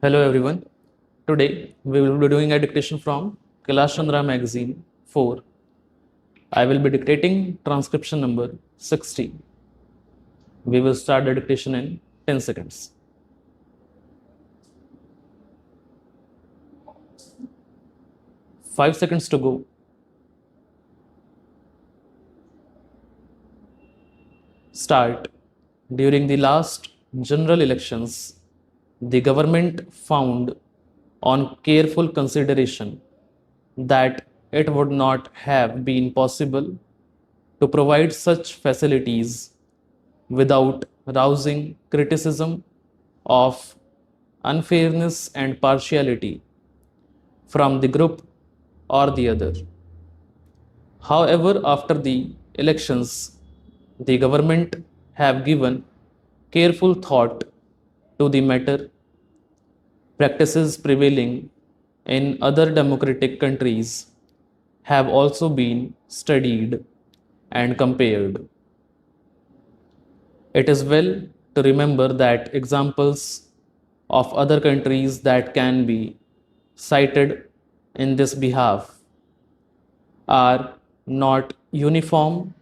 Hello everyone. Today we will be doing a dictation from Kailash Chandra magazine 4. I will be dictating transcription number 60. We will start the dictation in 10 seconds. Five seconds to go. Start. During the last general elections, the government found on careful consideration that it would not have been possible to provide such facilities without rousing criticism of unfairness and partiality from the group or the other. However, after the elections, the government have given careful thought to the matter. Practices prevailing in other democratic countries have also been studied and compared. It is well to remember that examples of other countries that can be cited in this behalf are not uniform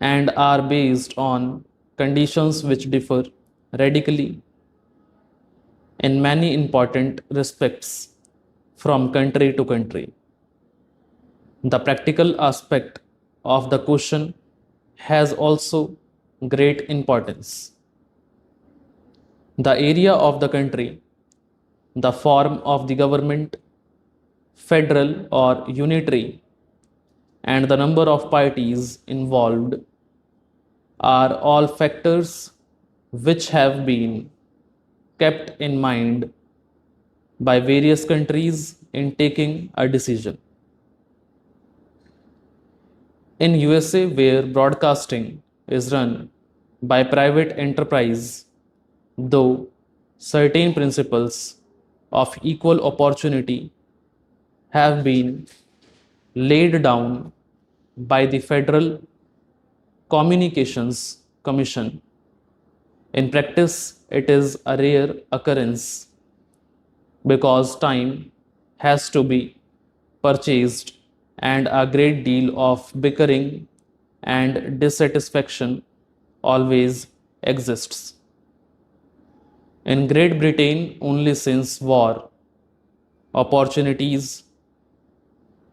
and are based on conditions which differ radically in many important respects from country to country. The practical aspect of the question has also great importance. The area of the country, the form of the government, federal or unitary, and the number of parties involved are all factors which have been kept in mind by various countries in taking a decision. In USA, where broadcasting is run by private enterprise, though certain principles of equal opportunity have been laid down by the Federal Communications Commission, in practice it is a rare occurrence because time has to be purchased and a great deal of bickering and dissatisfaction always exists. In Great Britain, only since war, opportunities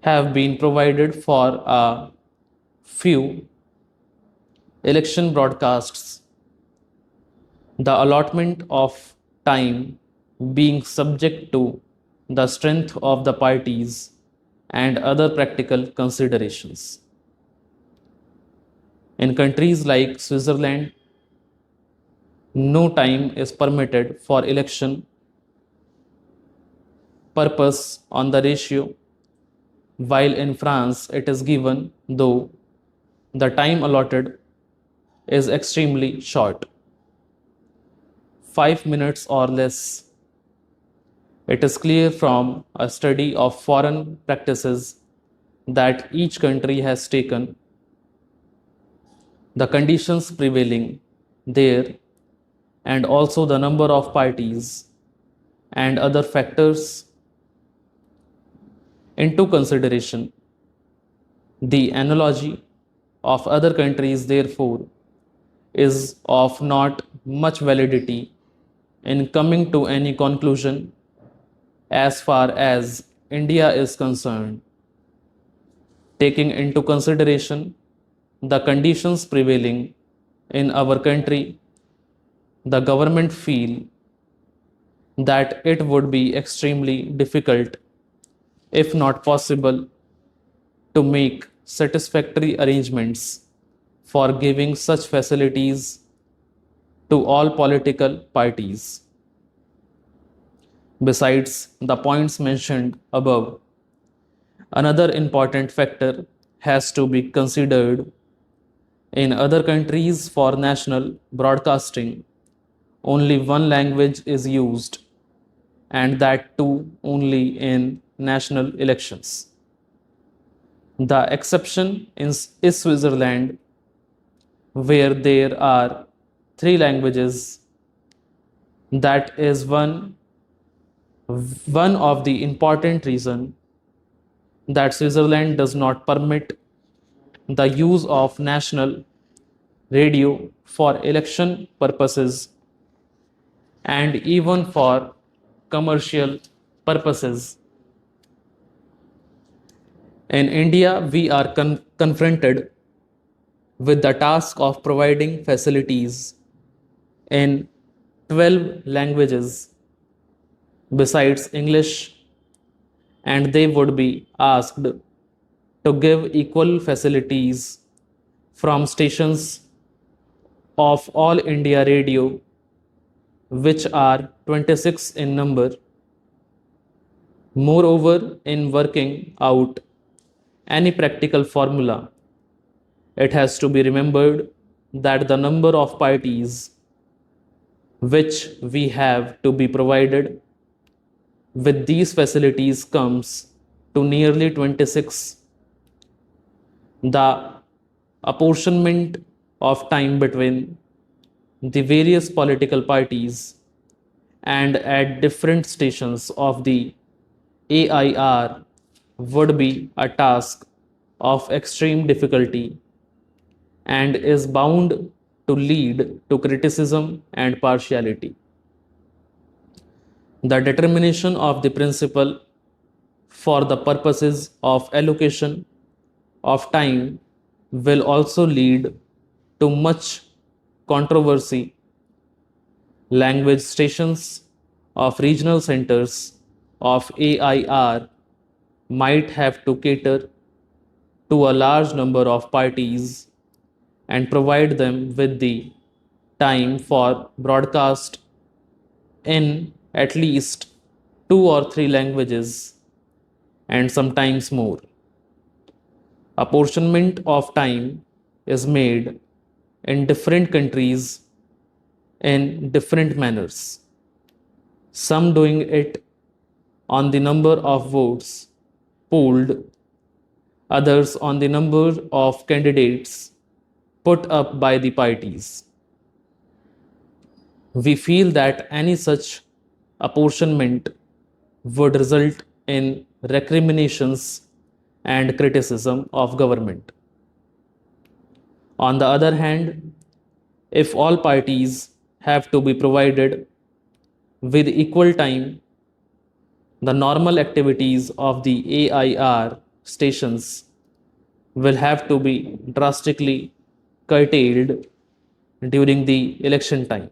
have been provided for a few election broadcasts. The allotment of time being subject to the strength of the parties and other practical considerations. In countries like Switzerland, no time is permitted for election purpose on the ratio, while in France it is given, though the time allotted is extremely short, 5 minutes or less. It is clear from a study of foreign practices that each country has taken the conditions prevailing there and also the number of parties and other factors into consideration. The analogy of other countries, therefore, is of not much validity in coming to any conclusion as far as India is concerned. Taking into consideration the conditions prevailing in our country, the government feel that it would be extremely difficult, if not possible, to make satisfactory arrangements for giving such facilities to all political parties. Besides the points mentioned above, another important factor has to be considered. In other countries, for national broadcasting, only one language is used, and that too only in national elections. The exception is Switzerland, where there are three languages, that is one One of the important reasons that Switzerland does not permit the use of national radio for election purposes and even for commercial purposes. In India, we are confronted with the task of providing facilities in 12 languages besides English, and they would be asked to give equal facilities from stations of All India Radio, which are 26 in number. Moreover, in working out any practical formula, it has to be remembered that the number of parties which we have to be provided with these facilities comes to nearly 26. The apportionment of time between the various political parties and at different stations of the AIR would be a task of extreme difficulty and is bound to lead to criticism and partiality. The determination of the principle for the purposes of allocation of time will also lead to much controversy. Language stations of regional centers of AIR might have to cater to a large number of parties and provide them with the time for broadcast in at least 2 or 3 languages and sometimes more. Apportionment of time is made in different countries in different manners. Some doing it on the number of votes polled, others on the number of candidates put up by the parties. We feel that any such apportionment would result in recriminations and criticism of government. On the other hand, if all parties have to be provided with equal time, the normal activities of the AIR stations will have to be drastically curtailed during the election time.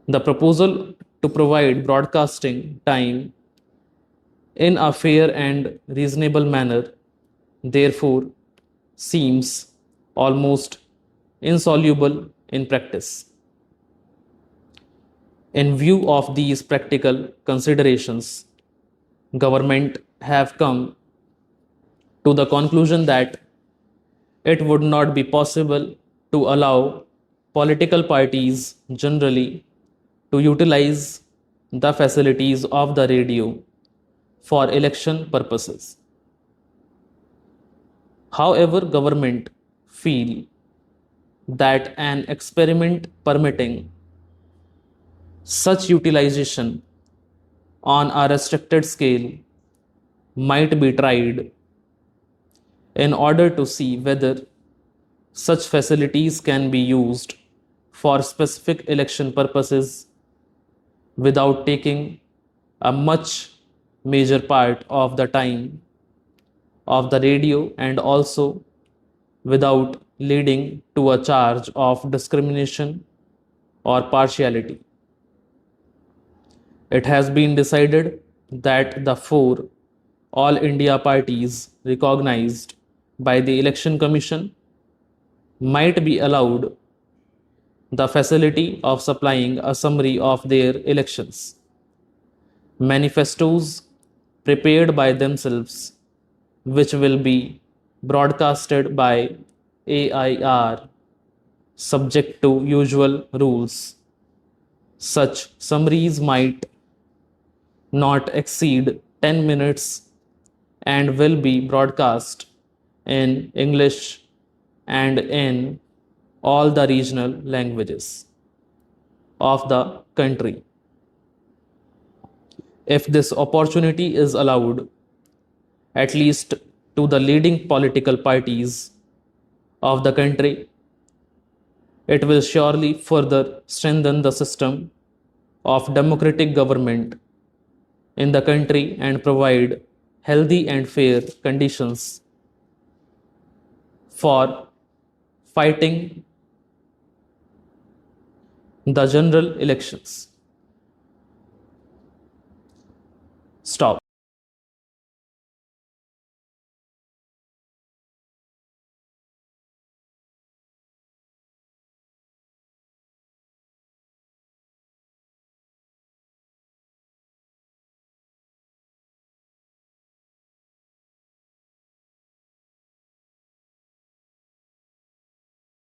The proposal to provide broadcasting time in a fair and reasonable manner, therefore, seems almost insoluble in practice. In view of these practical considerations, government have come to the conclusion that it would not be possible to allow political parties generally to utilize the facilities of the radio for election purposes. However, government feel that an experiment permitting such utilization on a restricted scale might be tried in order to see whether such facilities can be used for specific election purposes without taking a much major part of the time of the radio and also without leading to a charge of discrimination or partiality. It has been decided that the 4 All India parties recognized by the Election Commission might be allowed the facility of supplying a summary of their elections. Manifestos prepared by themselves, which will be broadcasted by AIR subject to usual rules. Such summaries might not exceed 10 minutes and will be broadcast in English and in all the regional languages of the country. If this opportunity is allowed, at least to the leading political parties of the country, it will surely further strengthen the system of democratic government in the country and provide healthy and fair conditions for fighting the general elections.